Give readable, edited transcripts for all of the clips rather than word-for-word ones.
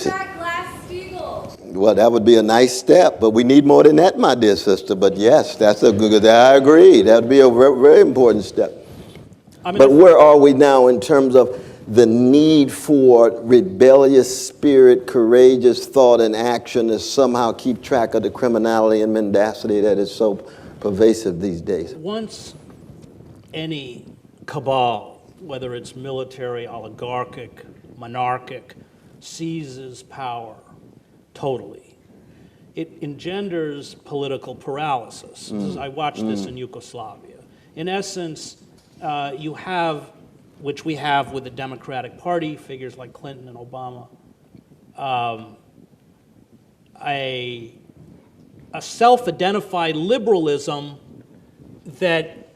days. Well, that would be a nice step, but we need more than that, my dear sister. But yes, that's a good, I agree. That would be a very, very important step. But where are we now in terms of the need for rebellious spirit, courageous thought and action to somehow keep track of the criminality and mendacity that is so pervasive these days? Once any cabal, whether it's military, oligarchic, monarchic, seizes power totally, it engenders political paralysis. I watched this in Yugoslavia. In essence, you have, which we have with the Democratic Party, figures like Clinton and Obama, a self-identified liberalism that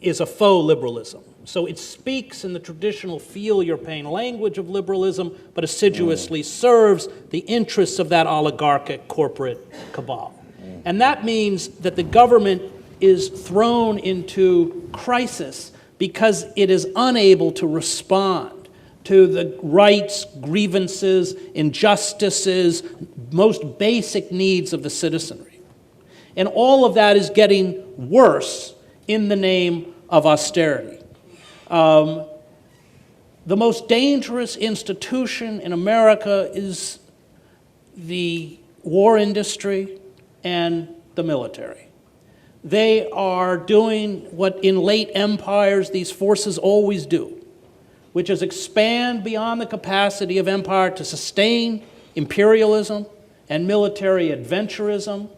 is a faux liberalism. So it speaks in the traditional feel your pain language of liberalism, but assiduously serves the interests of that oligarchic corporate cabal. And that means that the government is thrown into crisis because it is unable to respond to the rights, grievances, injustices, most basic needs of the citizenry. And all of that is getting worse in the name of austerity. The most dangerous institution in America is the war industry and the military. They are doing what in late empires these forces always do, which is expand beyond the capacity of empire to sustain imperialism and military adventurism.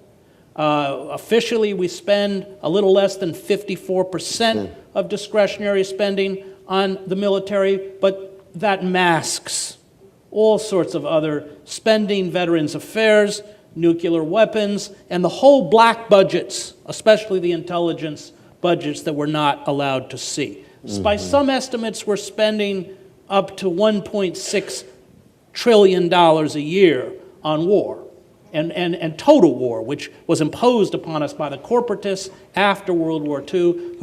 Officially, we spend a little less than 54% of discretionary spending on the military, but that masks all sorts of other spending, veterans affairs, nuclear weapons, and the whole black budgets, especially the intelligence budgets that we're not allowed to see. By some estimates, we're spending up to $1.6 trillion a year on war. And total war, which was imposed upon us by the corporatists after World War II,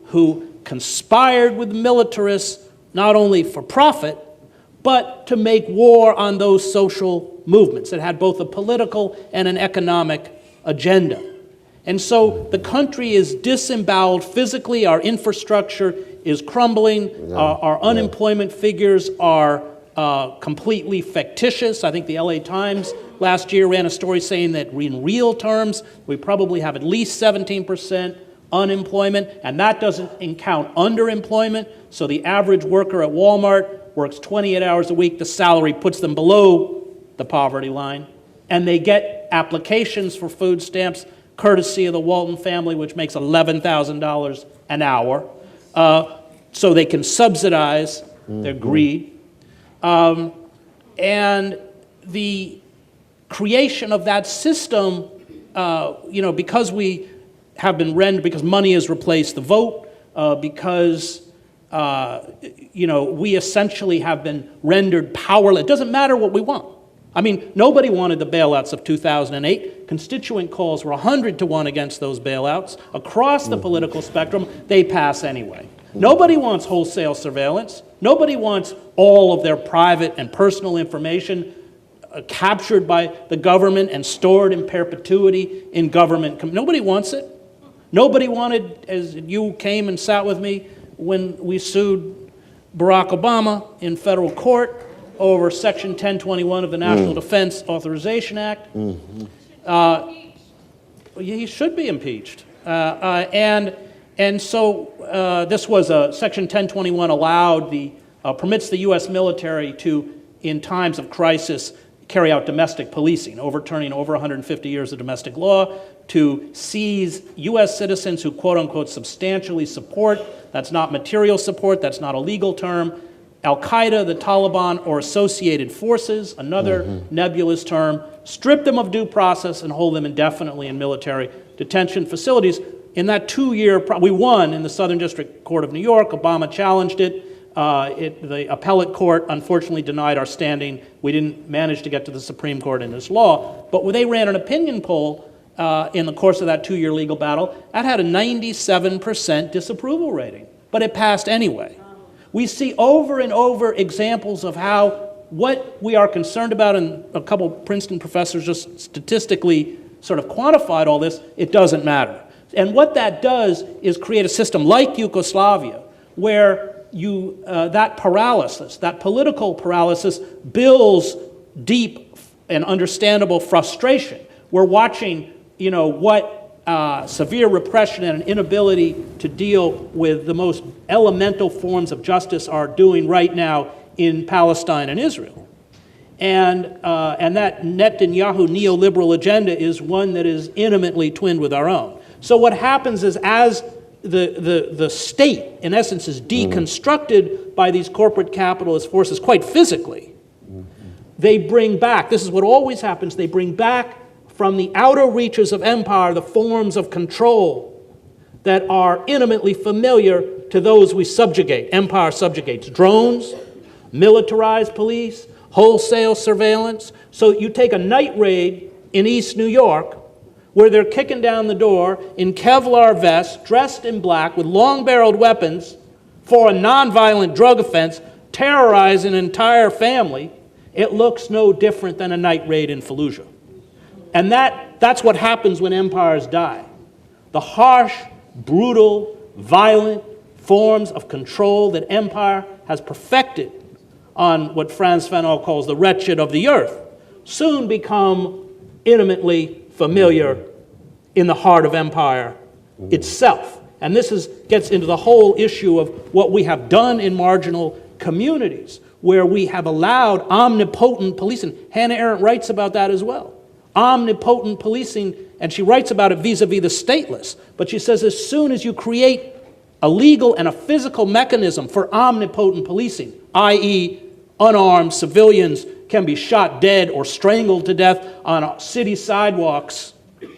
who conspired with the militarists not only for profit, but to make war on those social movements that had both a political and an economic agenda. And so the country is disemboweled physically, our infrastructure is crumbling, our unemployment figures are completely fictitious. I think the LA Times last year ran a story saying that in real terms, we probably have at least 17% unemployment, and that doesn't count underemployment. So the average worker at Walmart works 28 hours a week. The salary puts them below the poverty line, and they get applications for food stamps courtesy of the Walton family, which makes $11,000 an hour, so they can subsidize their greed. And the creation of that system, because we have been rendered, because money has replaced the vote, because we essentially have been rendered powerless. It doesn't matter what we want. I mean, nobody wanted the bailouts of 2008. Constituent calls were 100 to 1 against those bailouts. Across the political spectrum, they pass anyway. Nobody wants wholesale surveillance. Nobody wants all of their private and personal information captured by the government and stored in perpetuity in government. Nobody wants it. Nobody wanted, as you came and sat with me when we sued Barack Obama in federal court over Section 1021 of the National Defense Authorization Act. He should be impeached. And so this was Section 1021 permits the U.S. military to, in times of crisis, carry out domestic policing, overturning over 150 years of domestic law, to seize U.S. citizens who, quote unquote, substantially support, that's not material support, that's not a legal term, Al-Qaeda, the Taliban, or associated forces, another nebulous term, strip them of due process and hold them indefinitely in military detention facilities. In that 2-year, we won in the Southern District Court of New York. Obama challenged it. The appellate court unfortunately denied our standing. We didn't manage to get to the Supreme Court in this law. But when they ran an opinion poll in the course of that 2-year legal battle, that had a 97% disapproval rating. But it passed anyway. We see over and over examples of how what we are concerned about, and a couple Princeton professors just statistically sort of quantified all this, it doesn't matter. And what that does is create a system like Yugoslavia, where that paralysis, that political paralysis, builds deep and understandable frustration. We're watching, what severe repression and an inability to deal with the most elemental forms of justice are doing right now in Palestine and Israel. And that Netanyahu neoliberal agenda is one that is intimately twinned with our own. So what happens is, as the state, in essence, is deconstructed by these corporate capitalist forces quite physically, they bring back, this is what always happens, they bring back from the outer reaches of empire the forms of control that are intimately familiar to those we subjugate. Empire subjugates drones, militarized police, wholesale surveillance. So you take a night raid in East New York, where they're kicking down the door in Kevlar vests, dressed in black, with long-barreled weapons for a nonviolent drug offense, terrorize an entire family. It looks no different than a night raid in Fallujah. And that's what happens when empires die. The harsh, brutal, violent forms of control that empire has perfected on what Frantz Fanon calls the wretched of the earth soon become intimately familiar in the heart of empire itself. And this gets into the whole issue of what we have done in marginal communities, where we have allowed omnipotent policing. Hannah Arendt writes about that as well. Omnipotent policing, and she writes about it vis-a-vis the stateless. But she says, as soon as you create a legal and a physical mechanism for omnipotent policing, i.e. unarmed civilians can be shot dead or strangled to death on city sidewalks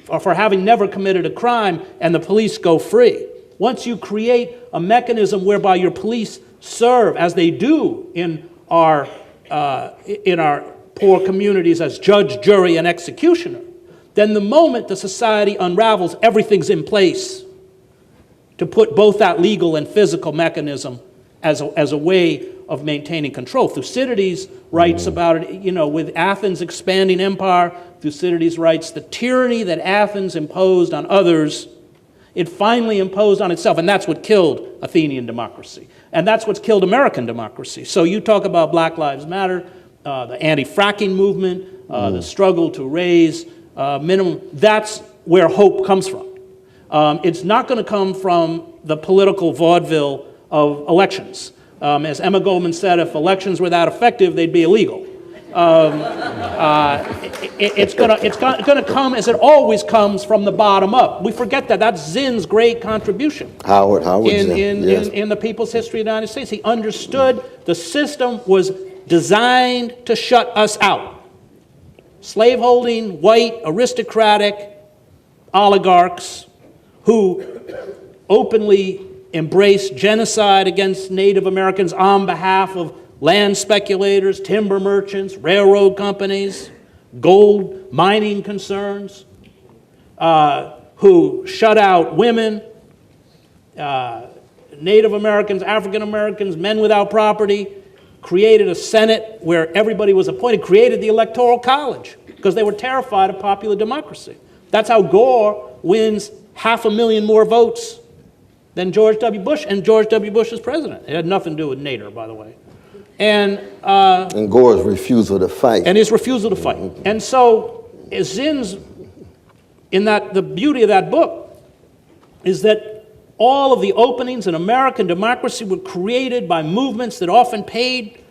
or for having never committed a crime, and the police go free. Once you create a mechanism whereby your police serve, as they do in our poor communities, as judge, jury, and executioner, then the moment the society unravels, everything's in place to put both that legal and physical mechanism as a way of maintaining control. Thucydides writes about it, with Athens' expanding empire. Thucydides writes, the tyranny that Athens imposed on others, it finally imposed on itself, and that's what killed Athenian democracy. And that's what's killed American democracy. So you talk about Black Lives Matter, the anti-fracking movement, the struggle to raise minimum, that's where hope comes from. It's not going to come from the political vaudeville of elections. As Emma Goldman said, if elections were that effective, they'd be illegal. It's going to come, as it always comes, from the bottom up. We forget that. That's Zinn's great contribution. Howard Zinn, yes. In the people's history of the United States. He understood the system was designed to shut us out. Slaveholding, white, aristocratic oligarchs who openly embraced genocide against Native Americans on behalf of land speculators, timber merchants, railroad companies, gold mining concerns, who shut out women, Native Americans, African Americans, men without property, created a Senate where everybody was appointed, created the Electoral College because they were terrified of popular democracy. That's how Gore wins 500,000 more votes than George W. Bush, and George W. Bush is president. It had nothing to do with Nader, by the way. And Gore's refusal to fight. And his refusal to fight. And so Zinn's, the beauty of that book is that all of the openings in American democracy were created by movements that often paid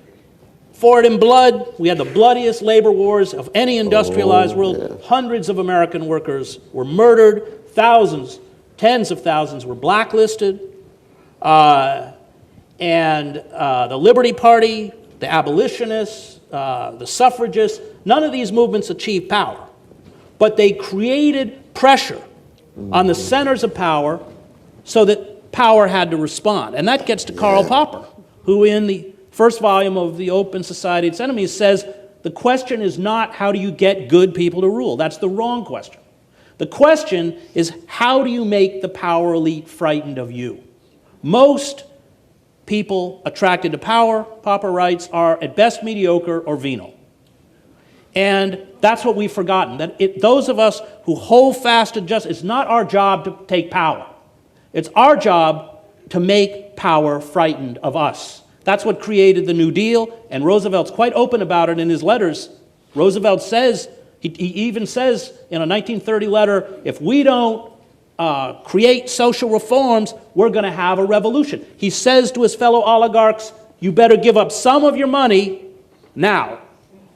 for it in blood. We had the bloodiest labor wars of any industrialized world. Yeah. Hundreds of American workers were murdered. Thousands, tens of thousands were blacklisted. And the Liberty Party, the abolitionists, the suffragists, none of these movements achieved power. But they created pressure on the centers of power so that power had to respond. And that gets to Karl Popper, who in the first volume of The Open Society Its Enemies says, the question is not how do you get good people to rule. That's the wrong question. The question is how do you make the power elite frightened of you? Most people attracted to power, Popper writes, are at best mediocre or venal. And that's what we've forgotten, that those of us who hold fast to justice, it's not our job to take power. It's our job to make power frightened of us. That's what created the New Deal, and Roosevelt's quite open about it in his letters. Roosevelt says, he even says in a 1930 letter, if we don't create social reforms, we're going to have a revolution. He says to his fellow oligarchs, you better give up some of your money now,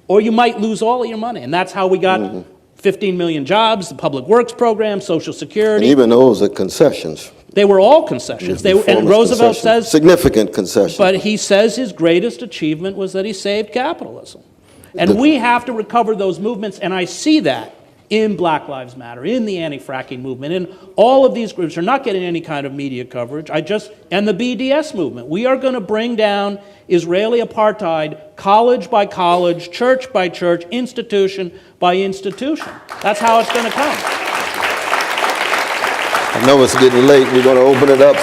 or you might lose all of your money. And that's how we got 15 million jobs, the public works program, Social Security. And even those are concessions. They were all concessions. And Roosevelt says... significant concessions. But he says his greatest achievement was that he saved capitalism. And we have to recover those movements, and I see that in Black Lives Matter, in the anti-fracking movement, in all of these groups are not getting any kind of media coverage. And the BDS movement. We are going to bring down Israeli apartheid college by college, church by church, institution by institution. That's how it's going to come. I know it's getting late. We're going to open it up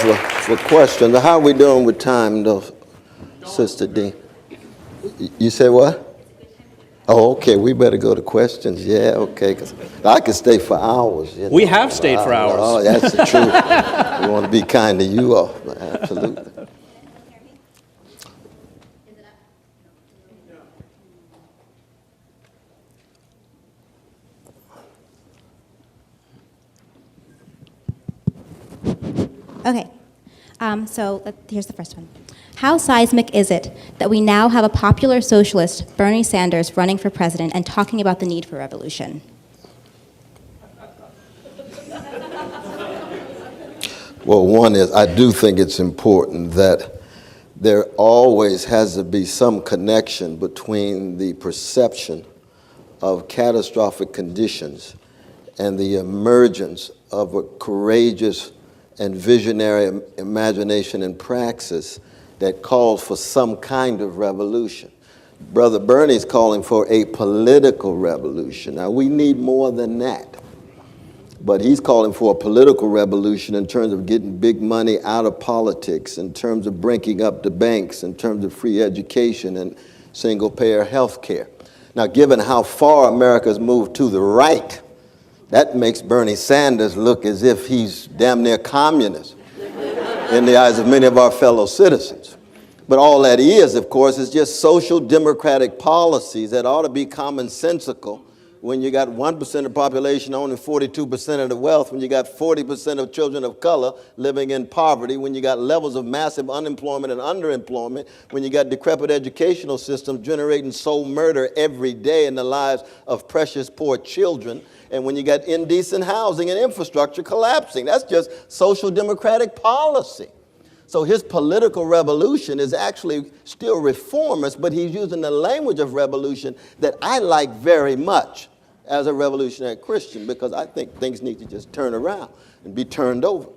for questions. How are we doing with time, though, Sister D? You say what? Oh, okay. We better go to questions. Yeah, okay. Because I could stay for hours. You know? We have stayed for hours. Oh, that's the truth. We want to be kind to you all. Absolutely. Okay. Here's the first one. How seismic is it that we now have a popular socialist, Bernie Sanders, running for president and talking about the need for revolution? Well, one is, I do think it's important that there always has to be some connection between the perception of catastrophic conditions and the emergence of a courageous and visionary imagination and praxis that calls for some kind of revolution. Brother Bernie's calling for a political revolution. Now, we need more than that. But he's calling for a political revolution in terms of getting big money out of politics, in terms of breaking up the banks, in terms of free education and single-payer health care. Now, given how far America's moved to the right, that makes Bernie Sanders look as if he's damn near communist in the eyes of many of our fellow citizens. But all that is, of course, is just social democratic policies that ought to be commonsensical when you got 1% of the population owning 42% of the wealth, when you got 40% of children of color living in poverty, when you got levels of massive unemployment and underemployment, when you got decrepit educational systems generating soul murder every day in the lives of precious poor children, and when you got indecent housing and infrastructure collapsing. That's just social democratic policy. So his political revolution is actually still reformist, but he's using the language of revolution that I like very much as a revolutionary Christian, because I think things need to just turn around and be turned over.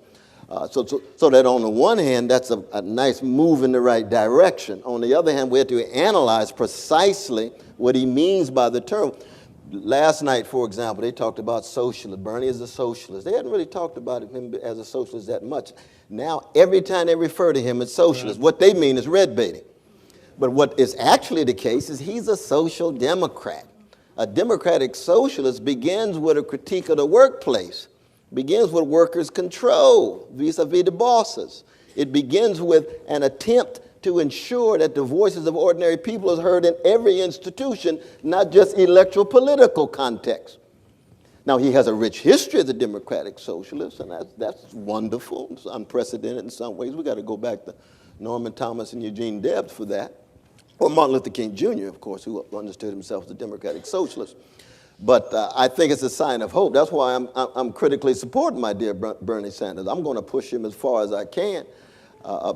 So that on the one hand, that's a nice move in the right direction. On the other hand, we have to analyze precisely what he means by the term. Last night, for example, they talked about socialism. Bernie is a socialist. They hadn't really talked about him as a socialist that much. Now, every time they refer to him as socialist, what they mean is red baiting. But what is actually the case is he's a social democrat. A democratic socialist begins with a critique of the workplace, begins with workers' control vis-a-vis the bosses. It begins with an attempt to ensure that the voices of ordinary people is heard in every institution, not just electoral political context. Now, he has a rich history as a democratic socialist, and that's wonderful. It's unprecedented in some ways. We got to go back to Norman Thomas and Eugene Debs for that. Or Martin Luther King Jr., of course, who understood himself as a democratic socialist. But I think it's a sign of hope. That's why I'm critically supporting my dear Bernie Sanders. I'm going to push him as far as I can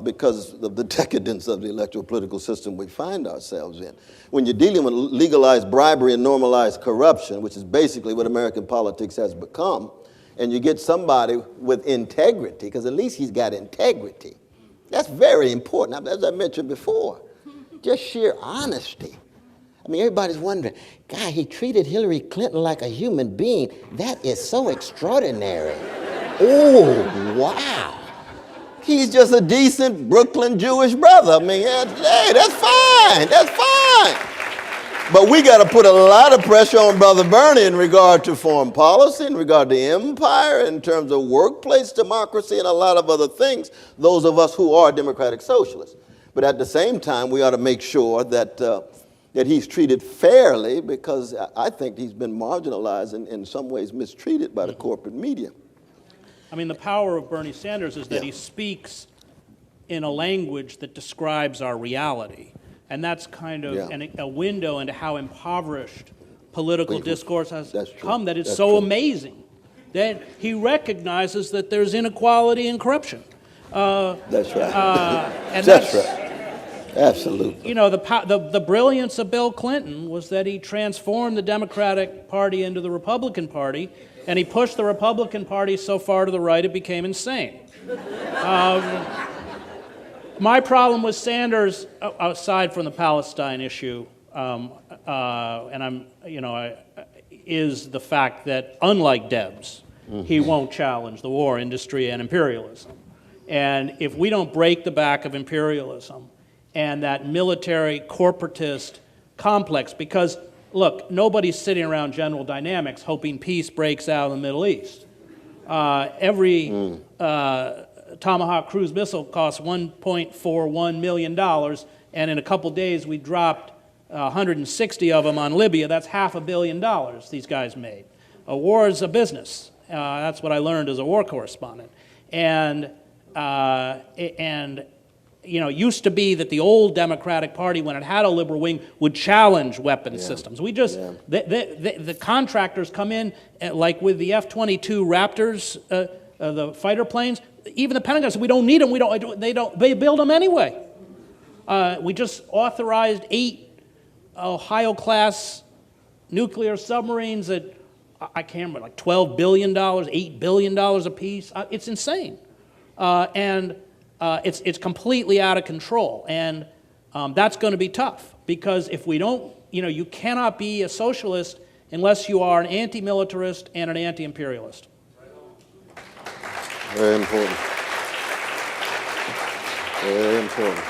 because of the decadence of the electoral political system we find ourselves in. When you're dealing with legalized bribery and normalized corruption, which is basically what American politics has become, and you get somebody with integrity, because at least he's got integrity. That's very important, as I mentioned before. Just sheer honesty. I mean, everybody's wondering, God, he treated Hillary Clinton like a human being. That is so extraordinary. Oh, wow. He's just a decent Brooklyn Jewish brother. I mean, hey, that's fine. That's fine. But we got to put a lot of pressure on Brother Bernie in regard to foreign policy, in regard to empire, in terms of workplace democracy, and a lot of other things, those of us who are democratic socialists. But at the same time, we ought to make sure that, that he's treated fairly, because I think he's been marginalized and in some ways mistreated by the corporate media. I mean, the power of Bernie Sanders is that he speaks in a language that describes our reality. And that's kind of a window into how impoverished political discourse has come, that it's so amazing that he recognizes that there's inequality and corruption. That's right. And that's right. Absolutely. You know, the brilliance of Bill Clinton was that he transformed the Democratic Party into the Republican Party, and he pushed the Republican Party so far to the right it became insane. My problem with Sanders, aside from the Palestine issue, is the fact that, unlike Debs, he won't challenge the war industry and imperialism. And if we don't break the back of imperialism and that military corporatist complex, because, look, nobody's sitting around General Dynamics hoping peace breaks out in the Middle East. Every Tomahawk cruise missile costs $1.41 million, and in a couple days we dropped 160 of them on Libya. That's $500 million these guys made. A war is a business. That's what I learned as a war correspondent. And you know, it used to be that the old Democratic Party, when it had a liberal wing, would challenge weapons systems. We just, the contractors come in, like with the F-22 Raptors, the fighter planes. Even the Pentagon said, we don't need them. They build them anyway. We just authorized 8 Ohio-class nuclear submarines at, I can't remember, like $12 billion, $8 billion a piece. It's insane. It's completely out of control. And that's going to be tough, because if we don't, you know, you cannot be a socialist unless you are an anti-militarist and an anti-imperialist. Very important. Very important.